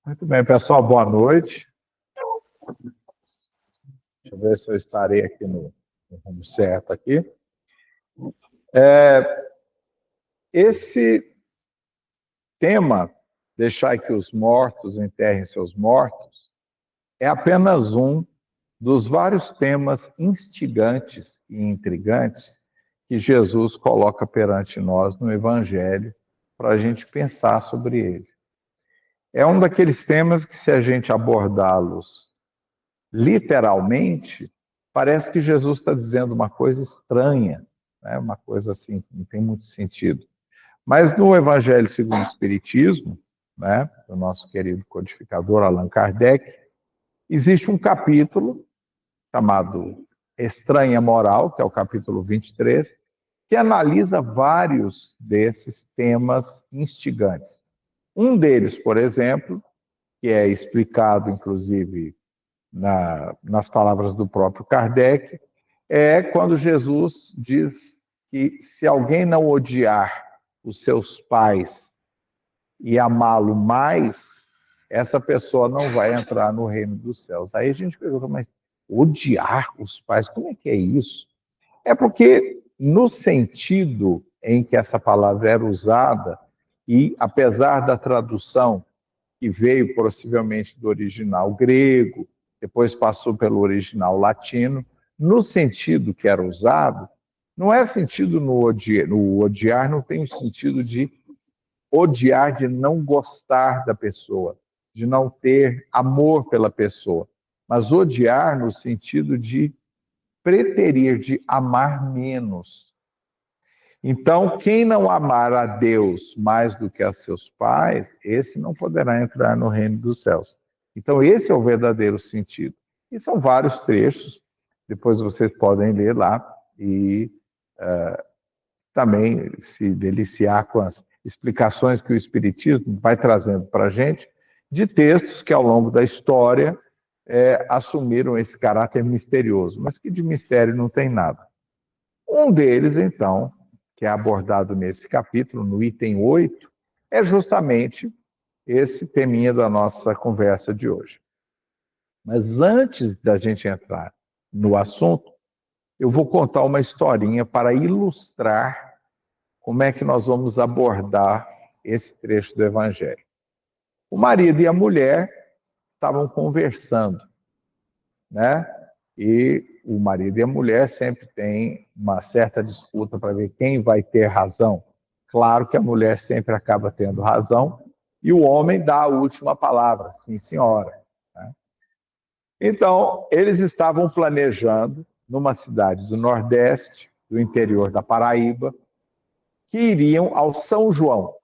Muito bem, pessoal, boa noite. Deixa eu ver se eu estarei aqui no rumo certo aqui. Esse tema, deixar que os mortos enterrem seus mortos, é apenas um dos vários temas instigantes e intrigantes que Jesus coloca perante nós no Evangelho para a gente pensar sobre ele. É um daqueles temas que, se a gente abordá-los literalmente, parece que Jesus está dizendo uma coisa estranha, né? Uma coisa assim que não tem muito sentido. Mas no Evangelho segundo o Espiritismo, né, do nosso querido codificador Allan Kardec, existe um capítulo chamado Estranha Moral, que é o capítulo 23, que analisa vários desses temas instigantes. Um deles, por exemplo, que é explicado, inclusive, nas palavras do próprio Kardec, é quando Jesus diz que se alguém não odiar os seus pais e amá-lo mais, essa pessoa não vai entrar no reino dos céus. Aí a gente pergunta, mas odiar os pais, como é que é isso? É porque, no sentido em que essa palavra era usada, e apesar da tradução que veio possivelmente do original grego, depois passou pelo original latino, no sentido que era usado, não é sentido no odiar não tem o sentido de odiar, de não gostar da pessoa, de não ter amor pela pessoa, mas odiar no sentido de preterir, de amar menos. Então, quem não amar a Deus mais do que a seus pais, esse não poderá entrar no reino dos céus. Então, esse é o verdadeiro sentido. E são vários trechos, depois vocês podem ler lá e também se deliciar com as explicações que o Espiritismo vai trazendo para a gente, de textos que ao longo da história assumiram esse caráter misterioso, mas que de mistério não tem nada. Um deles, então, que é abordado nesse capítulo, no item 8, é justamente esse teminha da nossa conversa de hoje. Mas antes da gente entrar no assunto, eu vou contar uma historinha para ilustrar como é que nós vamos abordar esse trecho do Evangelho. O marido e a mulher estavam conversando, né? E o marido e a mulher sempre têm uma certa disputa para ver quem vai ter razão. Claro que a mulher sempre acaba tendo razão e o homem dá a última palavra, sim, senhora. Né? Então, eles estavam planejando, numa cidade do Nordeste, do interior da Paraíba, que iriam ao São João,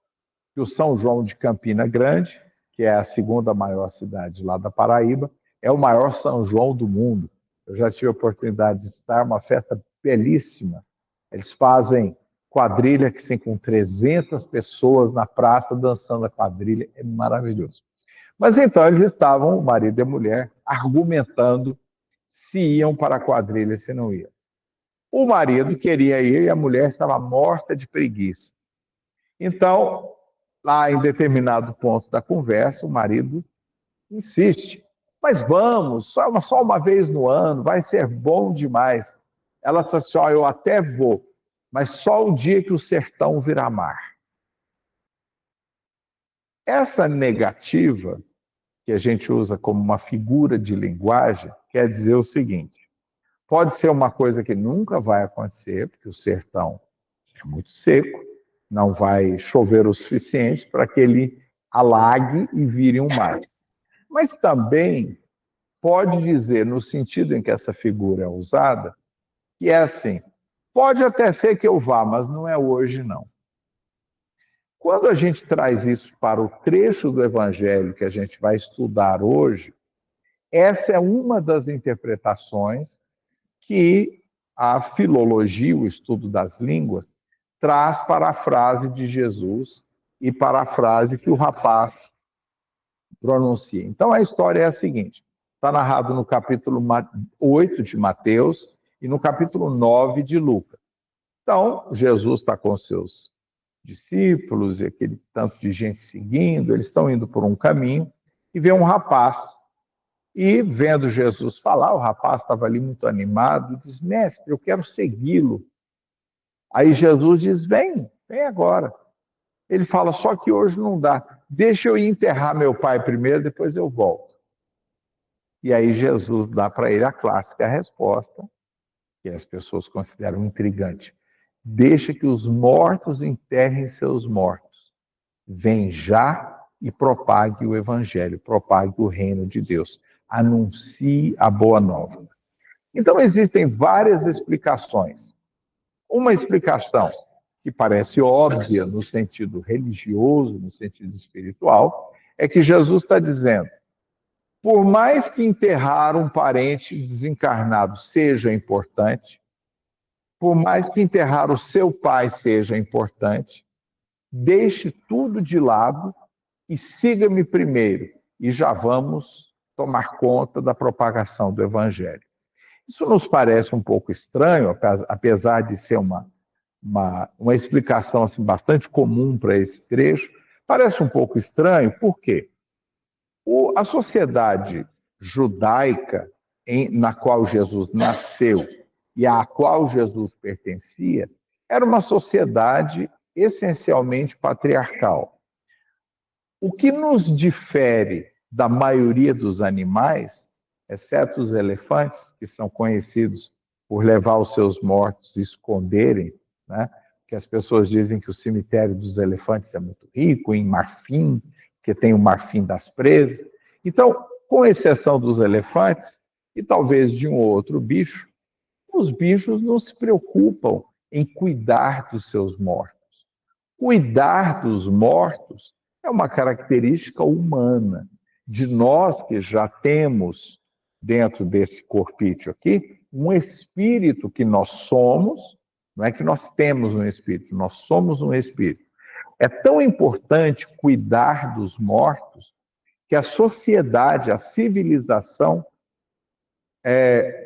que o São João de Campina Grande, que é a segunda maior cidade lá da Paraíba, é o maior São João do mundo. Eu já tive a oportunidade de estar, uma festa belíssima. Eles fazem quadrilha que tem com 300 pessoas na praça dançando a quadrilha, é maravilhoso. Mas então eles estavam, o marido e a mulher, argumentando se iam para a quadrilha, se não iam. O marido queria ir e a mulher estava morta de preguiça. Então, lá em determinado ponto da conversa, o marido insiste. Mas vamos, só uma vez no ano, vai ser bom demais. Ela fala assim, ó, eu até vou, mas só o dia que o sertão virar mar. Essa negativa, que a gente usa como uma figura de linguagem, quer dizer o seguinte, pode ser uma coisa que nunca vai acontecer, porque o sertão é muito seco, não vai chover o suficiente para que ele alague e vire um mar. Mas também pode dizer, no sentido em que essa figura é usada, que é assim, pode até ser que eu vá, mas não é hoje, não. Quando a gente traz isso para o trecho do Evangelho que a gente vai estudar hoje, essa é uma das interpretações que a filologia, o estudo das línguas, traz para a frase de Jesus e para a frase que o rapaz pronuncia. Então a história é a seguinte: está narrado no capítulo 8 de Mateus e no capítulo 9 de Lucas. Então, Jesus está com seus discípulos e aquele tanto de gente seguindo, eles estão indo por um caminho, e vê um rapaz. E vendo Jesus falar, o rapaz estava ali muito animado, e diz: mestre, eu quero segui-lo. Aí Jesus diz: vem, vem agora. Ele fala: só que hoje não dá, deixa eu ir enterrar meu pai primeiro, depois eu volto. E aí Jesus dá para ele a clássica resposta, que as pessoas consideram intrigante: deixa que os mortos enterrem seus mortos. Vem já e propague o evangelho, propague o reino de Deus. Anuncie a boa nova. Então, existem várias explicações. Uma explicação que parece óbvia no sentido religioso, no sentido espiritual, é que Jesus está dizendo: por mais que enterrar um parente desencarnado seja importante, por mais que enterrar o seu pai seja importante, deixe tudo de lado e siga-me primeiro, e já vamos tomar conta da propagação do Evangelho. Isso nos parece um pouco estranho, apesar de ser uma explicação assim, bastante comum para esse trecho. Parece um pouco estranho, por quê? A sociedade judaica na qual Jesus nasceu e à qual Jesus pertencia era uma sociedade essencialmente patriarcal. O que nos difere da maioria dos animais, exceto os elefantes, que são conhecidos por levar os seus mortos e esconderem, né? Que as pessoas dizem que o cemitério dos elefantes é muito rico em marfim, que tem o marfim das presas. Então, com exceção dos elefantes e talvez de um ou outro bicho, os bichos não se preocupam em cuidar dos seus mortos. Cuidar dos mortos é uma característica humana, de nós que já temos, dentro desse corpício aqui, um espírito que nós somos, não é que nós temos um espírito, nós somos um espírito. É tão importante cuidar dos mortos que a sociedade, a civilização,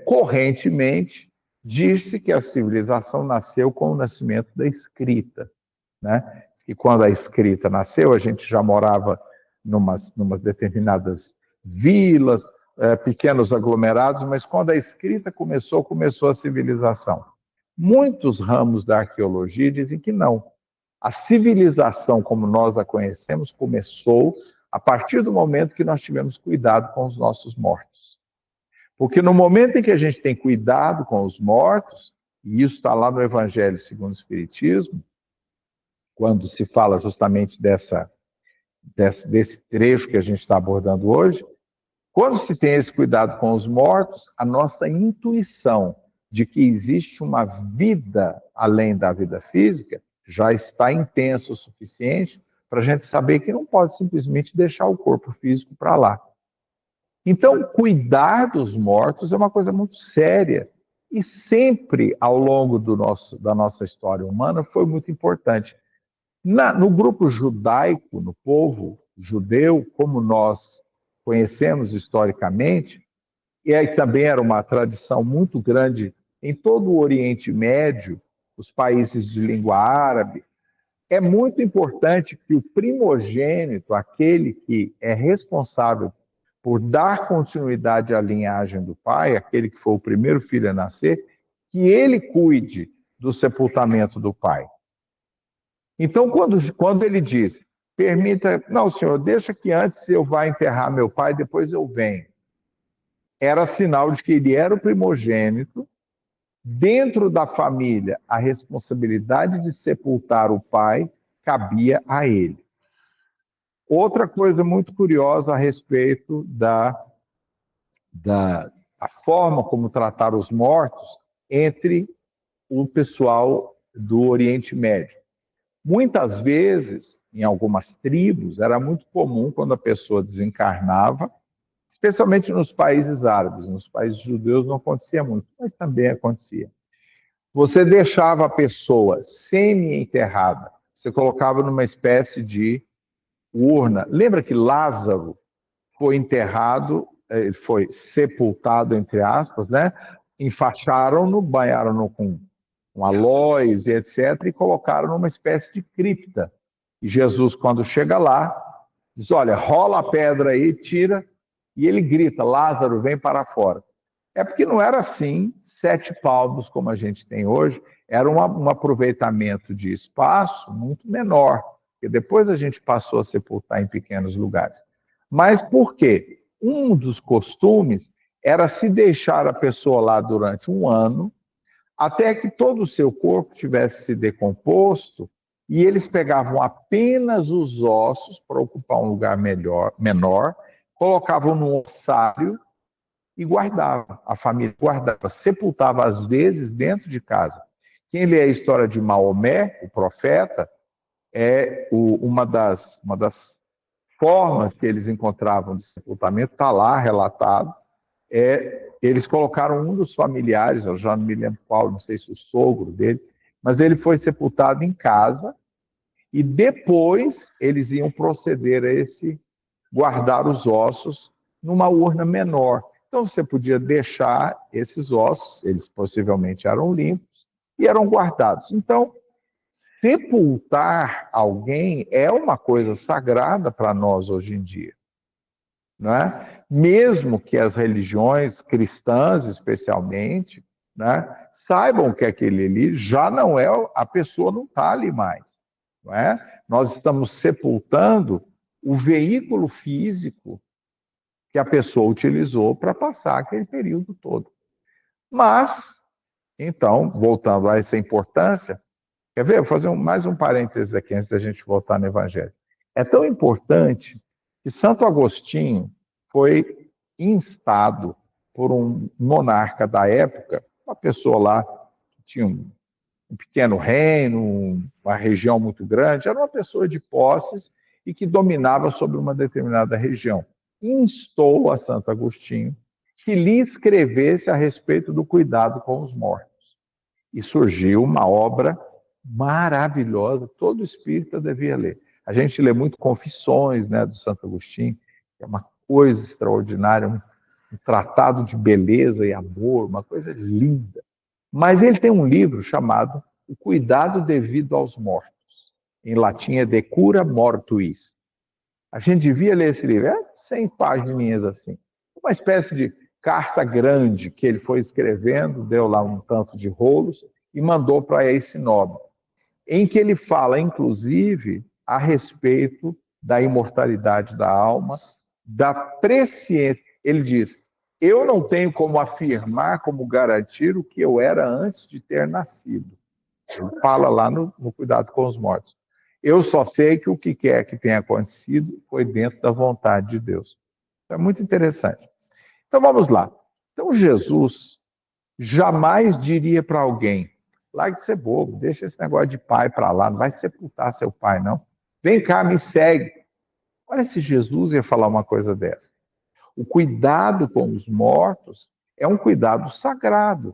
correntemente, diz-se que a civilização nasceu com o nascimento da escrita, né? E quando a escrita nasceu, a gente já morava numas determinadas vilas, pequenos aglomerados, mas quando a escrita começou a civilização. Muitos ramos da arqueologia dizem que não. A civilização, como nós a conhecemos, começou a partir do momento que nós tivemos cuidado com os nossos mortos. Porque no momento em que a gente tem cuidado com os mortos, e isso está lá no Evangelho segundo o Espiritismo, quando se fala justamente desse trecho que a gente está abordando hoje, quando se tem esse cuidado com os mortos, a nossa intuição de que existe uma vida além da vida física já está intensa o suficiente para a gente saber que não pode simplesmente deixar o corpo físico para lá. Então, cuidar dos mortos é uma coisa muito séria e sempre, ao longo da nossa história humana, foi muito importante. No grupo judaico, no povo judeu, como nós conhecemos historicamente, e aí também era uma tradição muito grande em todo o Oriente Médio, os países de língua árabe, é muito importante que o primogênito, aquele que é responsável por dar continuidade à linhagem do pai, aquele que foi o primeiro filho a nascer, que ele cuide do sepultamento do pai. Então, quando ele diz, permita, não, senhor, deixa que antes eu vá enterrar meu pai, depois eu venho. Era sinal de que ele era o primogênito. Dentro da família, a responsabilidade de sepultar o pai cabia a ele. Outra coisa muito curiosa a respeito da forma como tratar os mortos entre o pessoal do Oriente Médio. Muitas vezes, em algumas tribos, era muito comum quando a pessoa desencarnava, especialmente nos países árabes. Nos países judeus não acontecia muito, mas também acontecia. Você deixava a pessoa semi-enterrada, você colocava numa espécie de urna. Lembra que Lázaro foi enterrado, ele foi sepultado, entre aspas, né? Enfaixaram-no, banharam-no com aloés e etc., e colocaram numa espécie de cripta. E Jesus, quando chega lá, diz, olha, rola a pedra aí, tira, e ele grita, Lázaro, vem para fora. É porque não era assim, 7 palmos como a gente tem hoje, era um aproveitamento de espaço muito menor, porque depois a gente passou a sepultar em pequenos lugares. Mas por quê? Um dos costumes era se deixar a pessoa lá durante um ano, até que todo o seu corpo tivesse se decomposto, e eles pegavam apenas os ossos para ocupar um lugar menor, colocavam no ossário e guardava. A família guardava, sepultava às vezes dentro de casa. Quem lê a história de Maomé, o profeta, uma das formas que eles encontravam de sepultamento, está lá relatado. Eles colocaram um dos familiares, eu já não me lembro qual, não sei se o sogro dele, mas ele foi sepultado em casa e depois eles iam proceder a guardar os ossos numa urna menor. Então você podia deixar esses ossos, eles possivelmente eram limpos e eram guardados. Então, sepultar alguém é uma coisa sagrada para nós hoje em dia, não é? Mesmo que as religiões cristãs, especialmente, né, saibam que aquele ali já não é, a pessoa não está ali mais, não é? Nós estamos sepultando o veículo físico que a pessoa utilizou para passar aquele período todo. Mas, então, voltando a essa importância, quer ver? Vou fazer mais um parênteses aqui antes da gente voltar no Evangelho. É tão importante que Santo Agostinho foi instado por um monarca da época, uma pessoa lá que tinha um pequeno reino, uma região muito grande, era uma pessoa de posses e que dominava sobre uma determinada região. Instou a Santo Agostinho que lhe escrevesse a respeito do cuidado com os mortos. E surgiu uma obra maravilhosa, todo espírita devia ler. A gente lê muito Confissões, né, do Santo Agostinho, que é uma coisa extraordinária, um tratado de beleza e amor, uma coisa linda. Mas ele tem um livro chamado O Cuidado Devido aos Mortos. Em latim é De Cura Mortuis. A gente devia ler esse livro. 100 páginas assim. Uma espécie de carta grande que ele foi escrevendo, deu lá um tanto de rolos e mandou para esse nobre, em que ele fala, inclusive, a respeito da imortalidade da alma, da presciência. Ele diz, eu não tenho como afirmar, como garantir o que eu era antes de ter nascido. Ele fala lá no Cuidado com os Mortos. Eu só sei que o que quer que tenha acontecido foi dentro da vontade de Deus. Isso é muito interessante. Então vamos lá. Então Jesus jamais diria para alguém, largue de ser bobo, deixa esse negócio de pai para lá, não vai sepultar seu pai, não. Vem cá, me segue. Olha se Jesus ia falar uma coisa dessa. O cuidado com os mortos é um cuidado sagrado,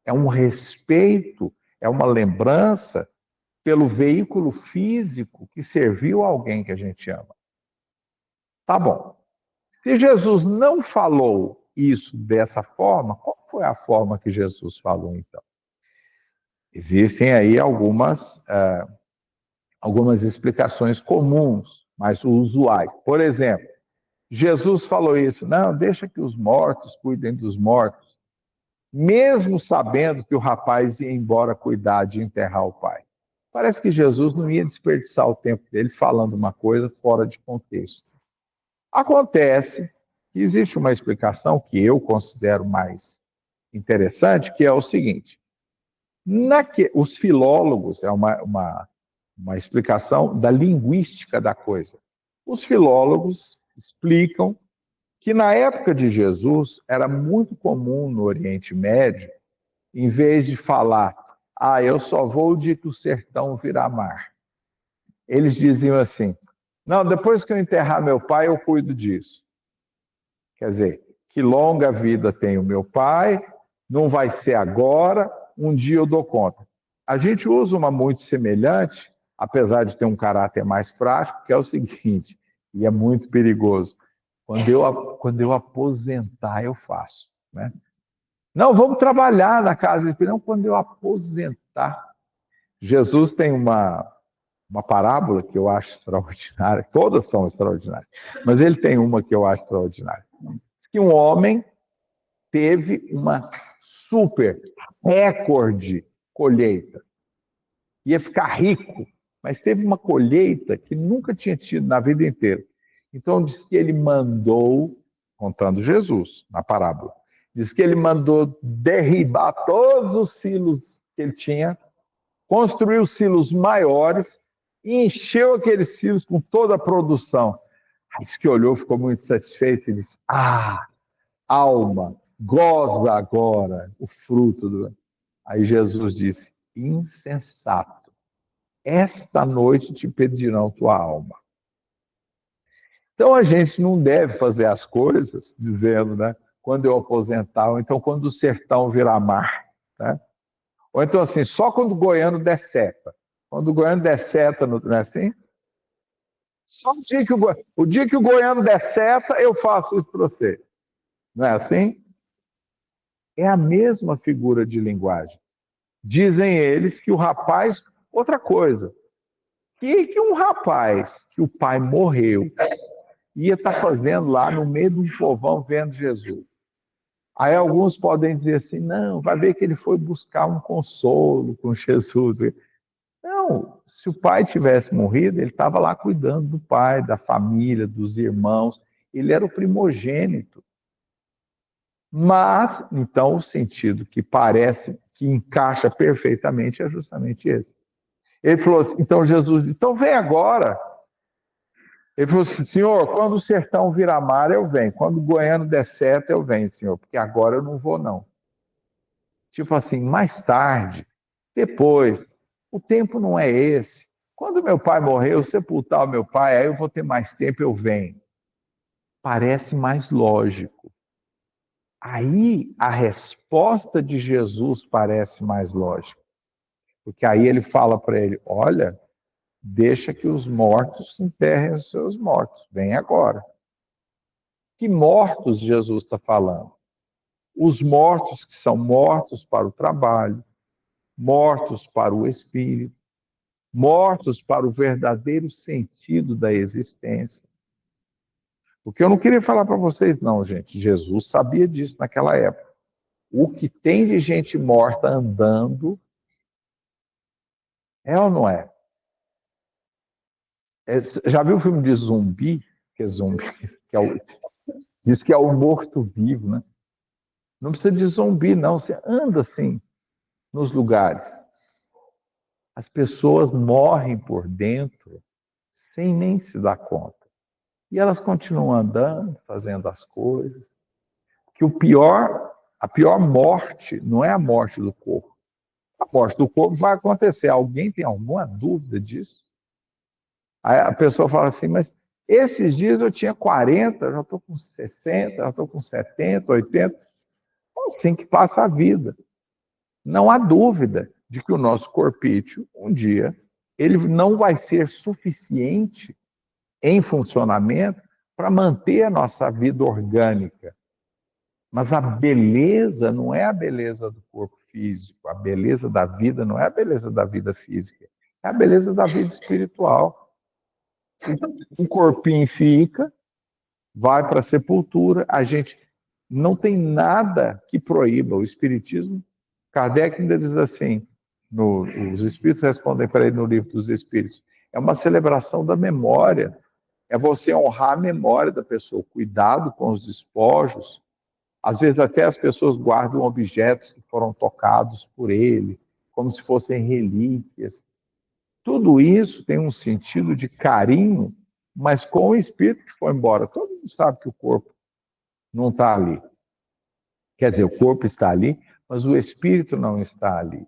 é um respeito, é uma lembrança pelo veículo físico que serviu a alguém que a gente ama. Tá bom. Se Jesus não falou isso dessa forma, qual foi a forma que Jesus falou então? Existem aí algumas explicações comuns, mas usuais. Por exemplo, Jesus falou isso, não, deixa que os mortos cuidem dos mortos, mesmo sabendo que o rapaz ia embora cuidar de enterrar o pai. Parece que Jesus não ia desperdiçar o tempo dele falando uma coisa fora de contexto. Acontece que existe uma explicação que eu considero mais interessante, que é o seguinte: os filólogos, é uma explicação da linguística da coisa. Os filólogos explicam que na época de Jesus era muito comum no Oriente Médio, em vez de falar, eu só vou de que o sertão virar mar, eles diziam assim, não, depois que eu enterrar meu pai, eu cuido disso. Quer dizer, que longa vida tem o meu pai, não vai ser agora, um dia eu dou conta. A gente usa uma muito semelhante, apesar de ter um caráter mais prático, que é o seguinte, e é muito perigoso. Quando eu aposentar, eu faço. Né? Não, vamos trabalhar na casa de não, quando eu aposentar. Jesus tem uma uma parábola que eu acho extraordinária, todas são extraordinárias, mas ele tem uma que eu acho extraordinária. Diz que um homem teve uma super recorde colheita. Ia ficar rico, mas teve uma colheita que nunca tinha tido na vida inteira. Então diz que ele mandou, contando Jesus na parábola, diz que ele mandou derribar todos os silos que ele tinha, construiu silos maiores e encheu aqueles silos com toda a produção. Diz que olhou, ficou muito satisfeito e disse: Ah, alma, goza agora o fruto do. Aí Jesus disse: Insensato, esta noite te pedirão tua alma. Então a gente não deve fazer as coisas dizendo, né? Quando eu aposentar, ou então quando o sertão virar mar, né? Ou então assim, só quando o goiano der seta. Quando o goiano der seta, não é assim? Só o dia que o goiano der seta, eu faço isso para você. Não é assim? É a mesma figura de linguagem. Dizem eles que o rapaz. Outra coisa. Que um rapaz que o pai morreu ia estar fazendo lá no meio de um povão vendo Jesus? Aí alguns podem dizer assim: não, vai ver que ele foi buscar um consolo com Jesus. Não, se o pai tivesse morrido, ele estava lá cuidando do pai, da família, dos irmãos. Ele era o primogênito. Mas, então, o sentido que parece que encaixa perfeitamente é justamente esse. Ele falou assim, então Jesus disse, então vem agora. Ele falou assim, Senhor, quando o sertão virar mar, eu venho. Quando o goiano der certo, eu venho, Senhor, porque agora eu não vou, não. Tipo assim, mais tarde, depois, o tempo não é esse. Quando meu pai morrer, eu sepultar o meu pai, aí eu vou ter mais tempo, eu venho. Parece mais lógico. Aí a resposta de Jesus parece mais lógica. Porque aí ele fala para ele: olha, deixa que os mortos enterrem os seus mortos, vem agora. Que mortos Jesus está falando? Os mortos que são mortos para o trabalho, mortos para o espírito, mortos para o verdadeiro sentido da existência. Porque eu não queria falar para vocês, não, gente. Jesus sabia disso naquela época. O que tem de gente morta andando é ou não é? Já viu o filme de zumbi? Que é zumbi, que é diz que é o morto-vivo, né? Não precisa de zumbi, não. Você anda assim nos lugares. As pessoas morrem por dentro sem nem se dar conta. E elas continuam andando, fazendo as coisas. Que a pior morte não é a morte do corpo. A morte do corpo vai acontecer. Alguém tem alguma dúvida disso? Aí a pessoa fala assim, mas esses dias eu tinha 40, já estou com 60, já estou com 70, 80. Assim que passa a vida. Não há dúvida de que o nosso corpício, um dia, ele não vai ser suficiente em funcionamento para manter a nossa vida orgânica. Mas a beleza não é a beleza do corpo físico, a beleza da vida não é a beleza da vida física, é a beleza da vida espiritual. Então, o corpinho fica, vai para a sepultura, a gente não tem nada que proíba. O Espiritismo, Kardec ainda diz assim, os Espíritos respondem para ele no Livro dos Espíritos, é uma celebração da memória, é você honrar a memória da pessoa, cuidado com os despojos. Às vezes até as pessoas guardam objetos que foram tocados por ele, como se fossem relíquias. Tudo isso tem um sentido de carinho, mas com o espírito que foi embora. Todo mundo sabe que o corpo não está ali. Quer dizer, o corpo está ali, mas o espírito não está ali.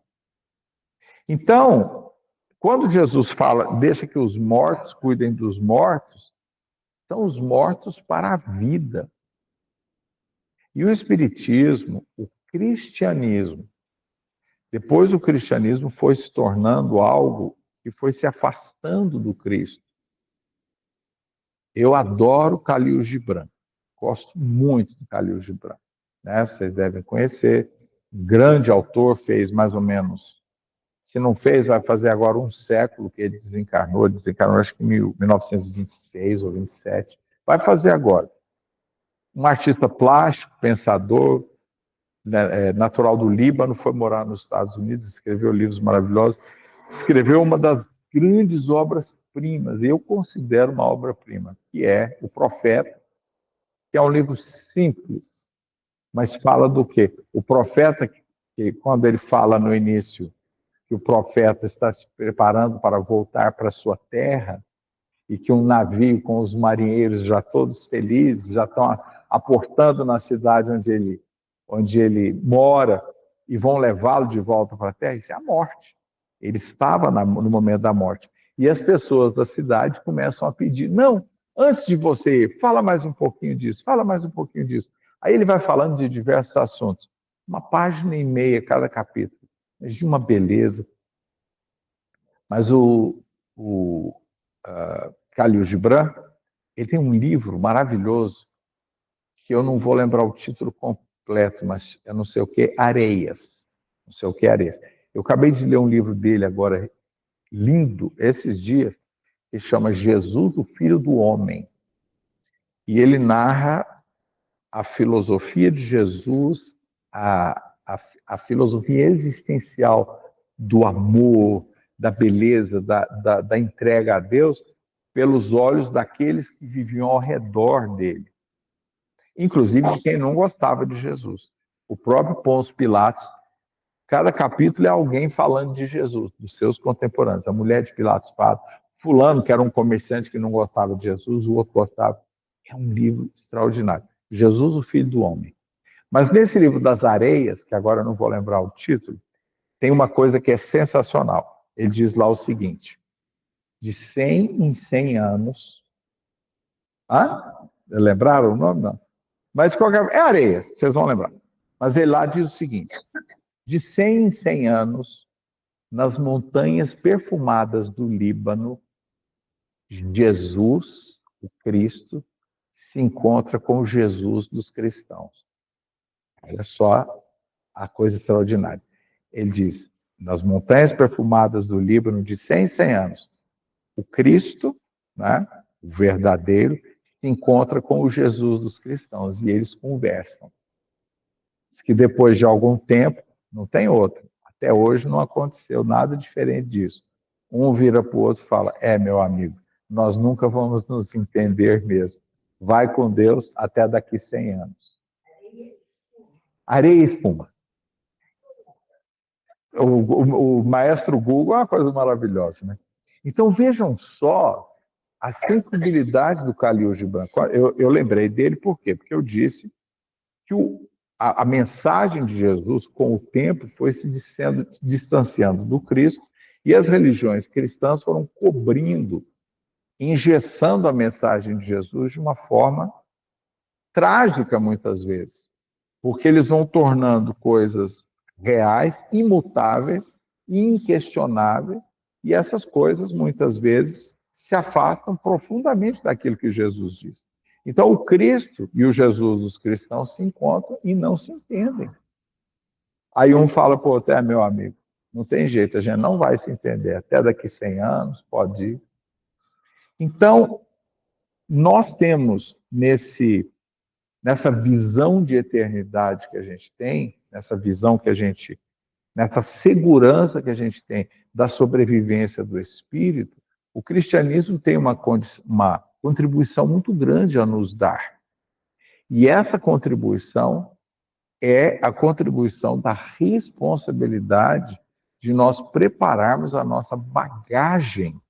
Então, quando Jesus fala, deixa que os mortos cuidem dos mortos, são os mortos para a vida. E o espiritismo, o cristianismo, depois o cristianismo foi se tornando algo que foi se afastando do Cristo. Eu adoro Khalil Gibran, gosto muito do Khalil Gibran, né? Vocês devem conhecer, grande autor, fez mais ou menos Se não fez, vai fazer agora um século que ele desencarnou acho que em 1926 ou 27. Vai fazer agora. Um artista plástico, pensador, né, natural do Líbano, foi morar nos Estados Unidos, escreveu livros maravilhosos, escreveu uma das grandes obras-primas, e eu considero uma obra-prima, que é O Profeta, que é um livro simples, mas fala do quê? O profeta, que quando ele fala no início que o profeta está se preparando para voltar para a sua terra, e que um navio com os marinheiros já todos felizes, já estão aportando na cidade onde ele mora, e vão levá-lo de volta para a terra, isso é a morte. Ele estava no momento da morte. E as pessoas da cidade começam a pedir, não, antes de você ir, fala mais um pouquinho disso, fala mais um pouquinho disso. Aí ele vai falando de diversos assuntos. 1,5 página cada capítulo, mas de uma beleza. Mas o Khalil Gibran, ele tem um livro maravilhoso, que eu não vou lembrar o título completo, mas é não sei o que, Areias. Não sei o que, Areias. Eu acabei de ler um livro dele agora, lindo, esses dias, que chama Jesus, o Filho do Homem. E ele narra a filosofia de Jesus, a filosofia existencial do amor, da beleza, da entrega a Deus, pelos olhos daqueles que viviam ao redor dele. Inclusive quem não gostava de Jesus. O próprio Pôncio Pilatos, cada capítulo é alguém falando de Jesus, dos seus contemporâneos. A mulher de Pilatos fala, fulano, que era um comerciante que não gostava de Jesus, o outro gostava. É um livro extraordinário. Jesus, o Filho do Homem. Mas nesse livro das Areias, que agora eu não vou lembrar o título, tem uma coisa que é sensacional. Ele diz lá o seguinte, de 100 em 100 anos... Lembraram o nome? Não. Mas qualquer... é Areias, vocês vão lembrar. Mas ele lá diz o seguinte, de 100 em 100 anos, nas montanhas perfumadas do Líbano, Jesus, o Cristo, se encontra com o Jesus dos cristãos. Olha só a coisa extraordinária. Ele diz, nas montanhas perfumadas do Líbano, de 100 em 100 anos, o Cristo, né, o verdadeiro, se encontra com o Jesus dos cristãos, e eles conversam. Diz que depois de algum tempo, não tem outro. Até hoje não aconteceu nada diferente disso. Um vira para o outro e fala, meu amigo, nós nunca vamos nos entender mesmo. Vai com Deus até daqui 100 anos. Areia e espuma. O maestro Google é uma coisa maravilhosa, né? Então vejam só a sensibilidade do Khalil Gibran. Eu lembrei dele por quê? Porque eu disse que a mensagem de Jesus, com o tempo, foi se distanciando do Cristo, e as religiões cristãs foram cobrindo, engessando a mensagem de Jesus de uma forma trágica, muitas vezes, porque eles vão tornando coisas reais, imutáveis, inquestionáveis, e essas coisas, muitas vezes, se afastam profundamente daquilo que Jesus disse. Então, o Cristo e o Jesus dos cristãos se encontram e não se entendem. Aí um fala para o outro, meu amigo, não tem jeito, a gente não vai se entender, até daqui 100 anos, pode ir. Então, nós temos nessa visão de eternidade que a gente tem, nessa visão que a gente, nessa segurança que a gente tem da sobrevivência do espírito, o cristianismo tem uma contribuição muito grande a nos dar. E essa contribuição é a contribuição da responsabilidade de nós prepararmos a nossa bagagem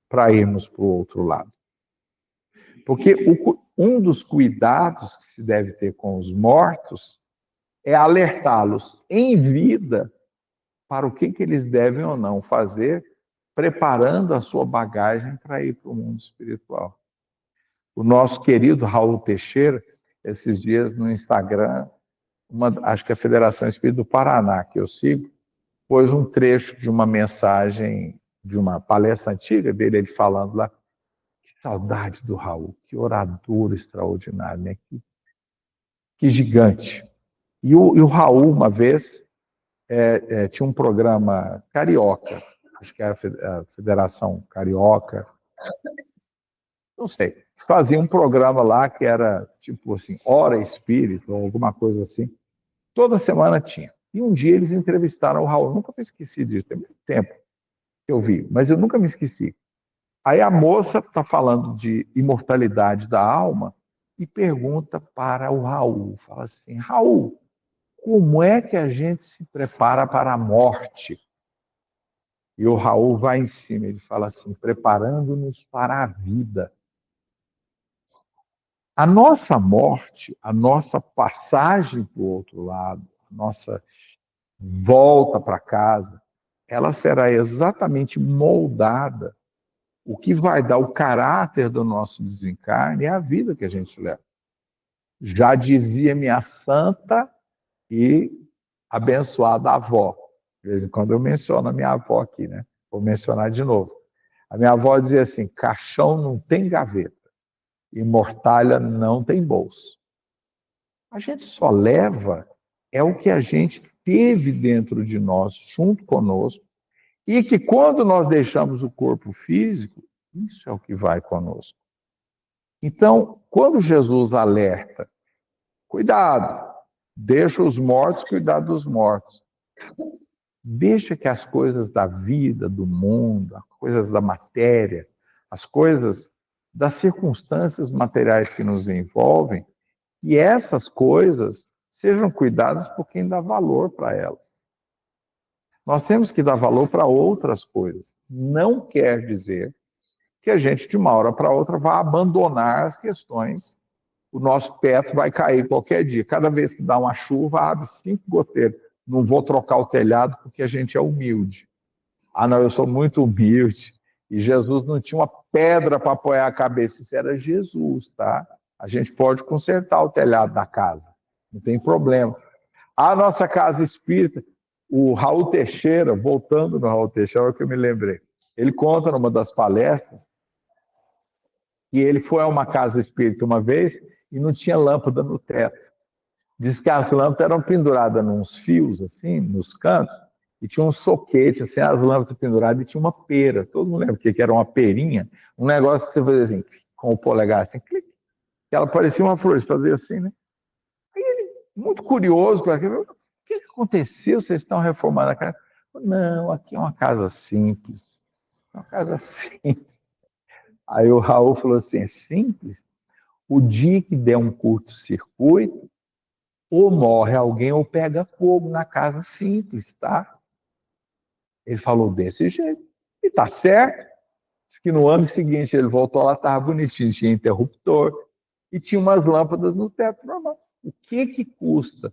para irmos para o outro lado. Porque um dos cuidados que se deve ter com os mortos é alertá-los em vida para o que eles devem ou não fazer, preparando a sua bagagem para ir para o mundo espiritual. O nosso querido Raul Teixeira, esses dias no Instagram, acho que é a Federação Espírita do Paraná, que eu sigo, pôs um trecho de uma mensagem, de uma palestra antiga dele, ele falando lá, que saudade do Raul, que orador extraordinário, né? Que gigante. E o Raul, uma vez, tinha um programa carioca, acho que era a Federação Carioca, não sei, fazia um programa lá que era tipo assim, Hora Espírita, ou alguma coisa assim. Toda semana tinha. E um dia eles entrevistaram o Raul, nunca me esqueci disso, tem muito tempo que eu vi, mas eu nunca me esqueci. Aí a moça está falando de imortalidade da alma e pergunta para o Raul, fala assim, Raul, como é que a gente se prepara para a morte? E o Raul vai em cima, ele fala assim, preparando-nos para a vida. A nossa morte, a nossa passagem para o outro lado, a nossa volta para casa, ela será exatamente moldada. O que vai dar o caráter do nosso desencarne é a vida que a gente leva. Já dizia minha santa e abençoada avó. De vez em quando eu menciono a minha avó aqui, né? Vou mencionar de novo. A minha avó dizia assim: caixão não tem gaveta e mortalha não tem bolso. A gente só leva o que a gente teve dentro de nós, junto conosco, e que quando nós deixamos o corpo físico, isso é o que vai conosco. Então, quando Jesus alerta, cuidado, deixa os mortos cuidar dos mortos. Deixa que as coisas da vida, do mundo, as coisas da matéria, as coisas das circunstâncias materiais que nos envolvem, e essas coisas sejam cuidadas por quem dá valor para elas. Nós temos que dar valor para outras coisas. Não quer dizer que a gente, de uma hora para outra, vá abandonar as questões. O nosso teto vai cair qualquer dia. Cada vez que dá uma chuva, abre 5 goteiras. Não vou trocar o telhado porque a gente é humilde. Ah, não, eu sou muito humilde. E Jesus não tinha uma pedra para apoiar a cabeça. Isso era Jesus, tá? A gente pode consertar o telhado da casa. Não tem problema. A nossa casa espírita, o Raul Teixeira, voltando no Raul Teixeira, é o que eu me lembrei. Ele conta numa das palestras que ele foi a uma casa espírita uma vez e não tinha lâmpada no teto. Diz que as lâmpadas eram penduradas nos fios, assim, nos cantos, e tinha um soquete, assim, as lâmpadas penduradas, e tinha uma pera. Todo mundo lembra o que era uma perinha? Um negócio que você fazia assim, com o polegar, assim, clique. Que ela parecia uma flor, fazia assim, né? Aí ele, muito curioso, o que aconteceu? Vocês estão reformando a casa? Não, aqui é uma casa simples. Uma casa simples. Aí o Raul falou assim, é simples? O dia que der um curto-circuito, ou morre alguém ou pega fogo na casa simples, tá? Ele falou desse jeito. E tá certo. Diz que no ano seguinte ele voltou lá, estava bonitinho, tinha interruptor e tinha umas lâmpadas no teto normal. O que custa?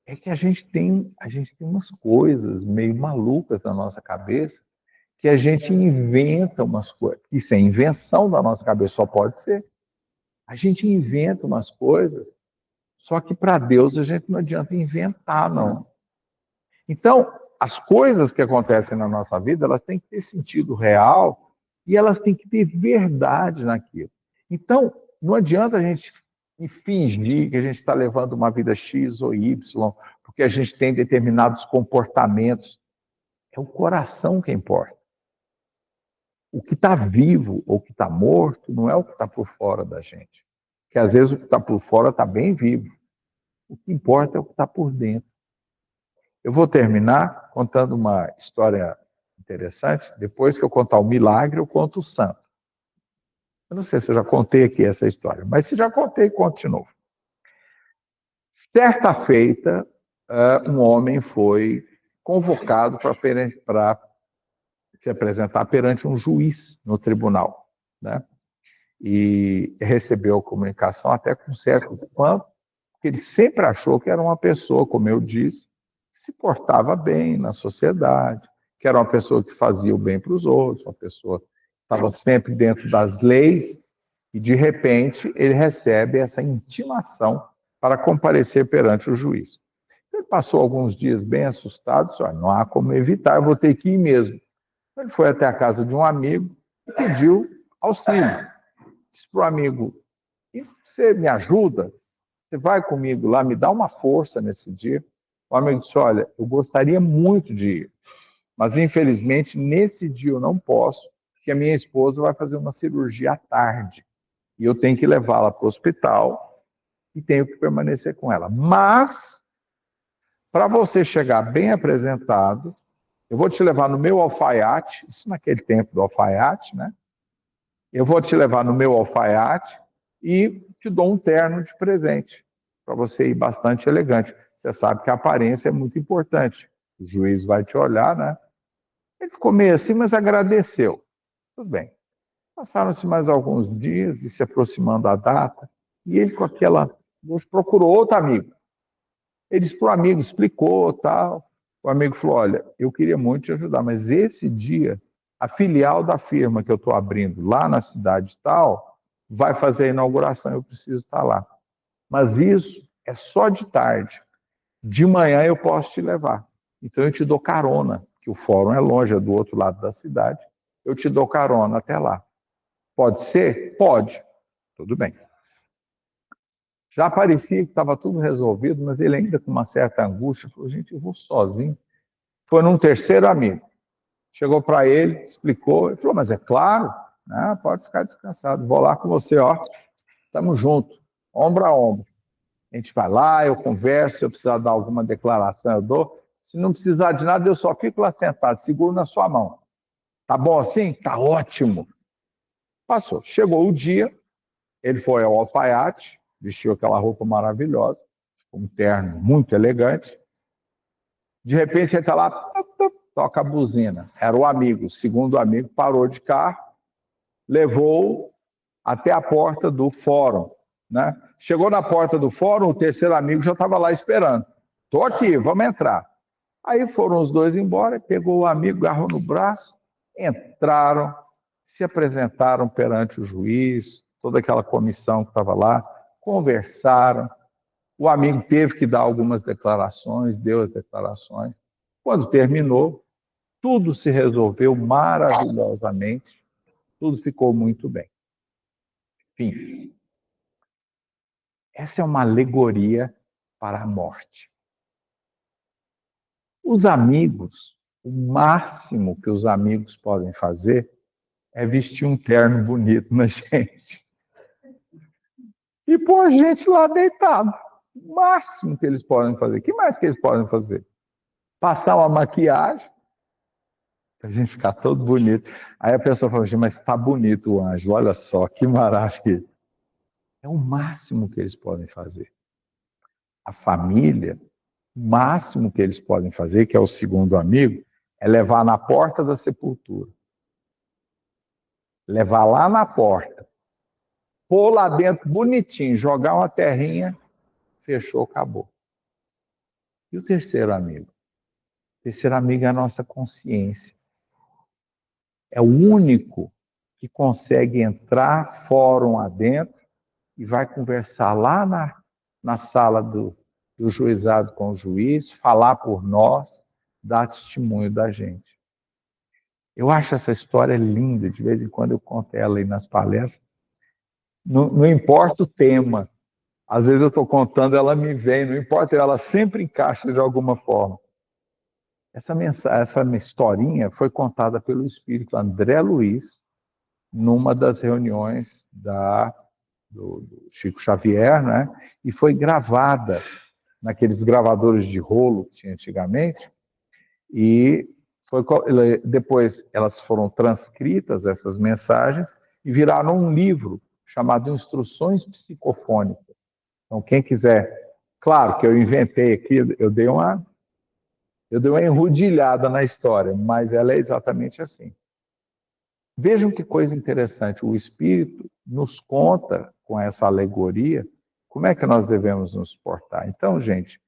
É que a gente tem umas coisas meio malucas na nossa cabeça que a gente inventa umas coisas. Isso é invenção da nossa cabeça, só pode ser. A gente inventa umas coisas, só que para Deus a gente não adianta inventar, não. Então, as coisas que acontecem na nossa vida, elas têm que ter sentido real e elas têm que ter verdade naquilo. Então, não adianta a gente fingir que a gente está levando uma vida X ou Y, porque a gente tem determinados comportamentos. É o coração que importa. O que está vivo ou o que está morto não é o que está por fora da gente. Porque às vezes o que está por fora está bem vivo. O que importa é o que está por dentro. Eu vou terminar contando uma história interessante. Depois que eu contar o milagre, eu conto o santo. Eu não sei se eu já contei aqui essa história, mas se já contei, conto de novo. Certa feita, um homem foi convocado para se apresentar perante um juiz no tribunal, né? E recebeu a comunicação até com certo espanto, porque ele sempre achou que era uma pessoa, como eu disse, que se portava bem na sociedade, que era uma pessoa que fazia o bem para os outros, uma pessoa que estava sempre dentro das leis, e de repente ele recebe essa intimação para comparecer perante o juiz. Ele passou alguns dias bem assustado, disse, não há como evitar, eu vou ter que ir mesmo. Ele foi até a casa de um amigo e pediu auxílio. Disse para o amigo, e você me ajuda? Você vai comigo lá, me dá uma força nesse dia? O amigo disse, olha, eu gostaria muito de ir, mas infelizmente nesse dia eu não posso, porque a minha esposa vai fazer uma cirurgia à tarde e eu tenho que levá-la para o hospital e tenho que permanecer com ela. Mas, para você chegar bem apresentado, eu vou te levar no meu alfaiate, isso naquele tempo do alfaiate, né? Eu vou te levar no meu alfaiate e te dou um terno de presente, para você ir bastante elegante. Você sabe que a aparência é muito importante. O juiz vai te olhar, né? Ele ficou meio assim, mas agradeceu. Tudo bem. Passaram-se mais alguns dias e se aproximando da data, e ele com aquela... procurou outro amigo. Ele disse para o amigo, explicou, tal. O amigo falou, olha, eu queria muito te ajudar, mas esse dia, a filial da firma que eu estou abrindo lá na cidade tal, vai fazer a inauguração, eu preciso estar lá. Mas isso é só de tarde. De manhã eu posso te levar. Então eu te dou carona, que o fórum é longe, é do outro lado da cidade. Eu te dou carona até lá. Pode ser? Pode. Tudo bem. Já parecia que estava tudo resolvido, mas ele ainda com uma certa angústia falou, gente, eu vou sozinho. Foi num terceiro amigo. Chegou para ele, explicou, ele falou, mas é claro, né, pode ficar descansado, vou lá com você, ó, estamos juntos, ombro a ombro. A gente vai lá, eu converso, se eu precisar dar alguma declaração, eu dou. Se não precisar de nada, eu só fico lá sentado, seguro na sua mão. Tá bom assim? Tá ótimo. Passou. Chegou o dia, ele foi ao alfaiate, vestiu aquela roupa maravilhosa, um terno muito elegante. De repente, ele está lá, toca a buzina. Era o amigo, o segundo amigo, parou de carro, levou até a porta do fórum. Né? Chegou na porta do fórum, o terceiro amigo já estava lá esperando. Estou aqui, vamos entrar. Aí foram os dois embora, pegou o amigo, agarrou no braço, entraram, se apresentaram perante o juiz, toda aquela comissão que estava lá, conversaram. O amigo teve que dar algumas declarações, deu as declarações. Quando terminou, tudo se resolveu maravilhosamente, tudo ficou muito bem. Enfim, essa é uma alegoria para a morte. Os amigos, o máximo que os amigos podem fazer é vestir um terno bonito na gente e pôr a gente lá deitado. O máximo que eles podem fazer. O que mais que eles podem fazer? Passar uma maquiagem, para a gente ficar todo bonito. Aí a pessoa fala assim, mas está bonito o anjo, olha só, que maravilha. É o máximo que eles podem fazer. A família, o máximo que eles podem fazer, que é o segundo amigo, é levar na porta da sepultura. Levar lá na porta. Pôr lá dentro bonitinho, jogar uma terrinha, fechou, acabou. E o terceiro amigo? O terceiro amigo é a nossa consciência. É o único que consegue entrar fórum adentro e vai conversar lá na sala do juizado com o juiz, falar por nós, dar testemunho da gente. Eu acho essa história linda, de vez em quando eu conto ela aí nas palestras. Não importa o tema, às vezes eu estou contando, ela me vem, não importa, ela sempre encaixa de alguma forma. Essa minha historinha foi contada pelo espírito André Luiz, numa das reuniões do Chico Xavier, né? E foi gravada naqueles gravadores de rolo que tinha antigamente, e depois elas foram transcritas, essas mensagens, e viraram um livro chamado Instruções Psicofônicas. Então, quem quiser... Claro que eu inventei aqui, eu dei uma enrodilhada na história, mas ela é exatamente assim. Vejam que coisa interessante, o Espírito nos conta, com essa alegoria, como é que nós devemos nos portar. Então, gente,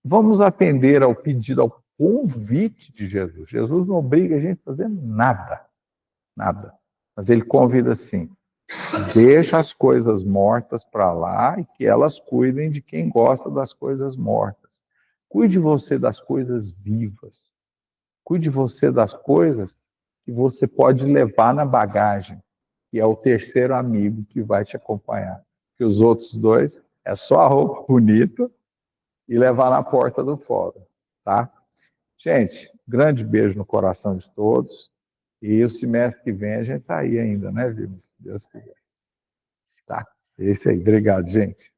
vamos atender ao pedido, ao convite de Jesus. Jesus não obriga a gente a fazer nada, nada. Mas ele convida assim, deixa as coisas mortas para lá e que elas cuidem de quem gosta das coisas mortas. Cuide você das coisas vivas. Cuide você das coisas que você pode levar na bagagem, que é o terceiro amigo que vai te acompanhar. Que os outros dois é só a roupa bonita e levar na porta do fórum, tá? Gente, grande beijo no coração de todos. E o semestre que vem a gente está aí ainda, né, Vilma? Se Deus quiser. Tá. É isso aí. Obrigado, gente.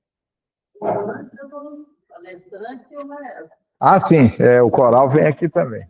Ah, sim. O coral vem aqui também.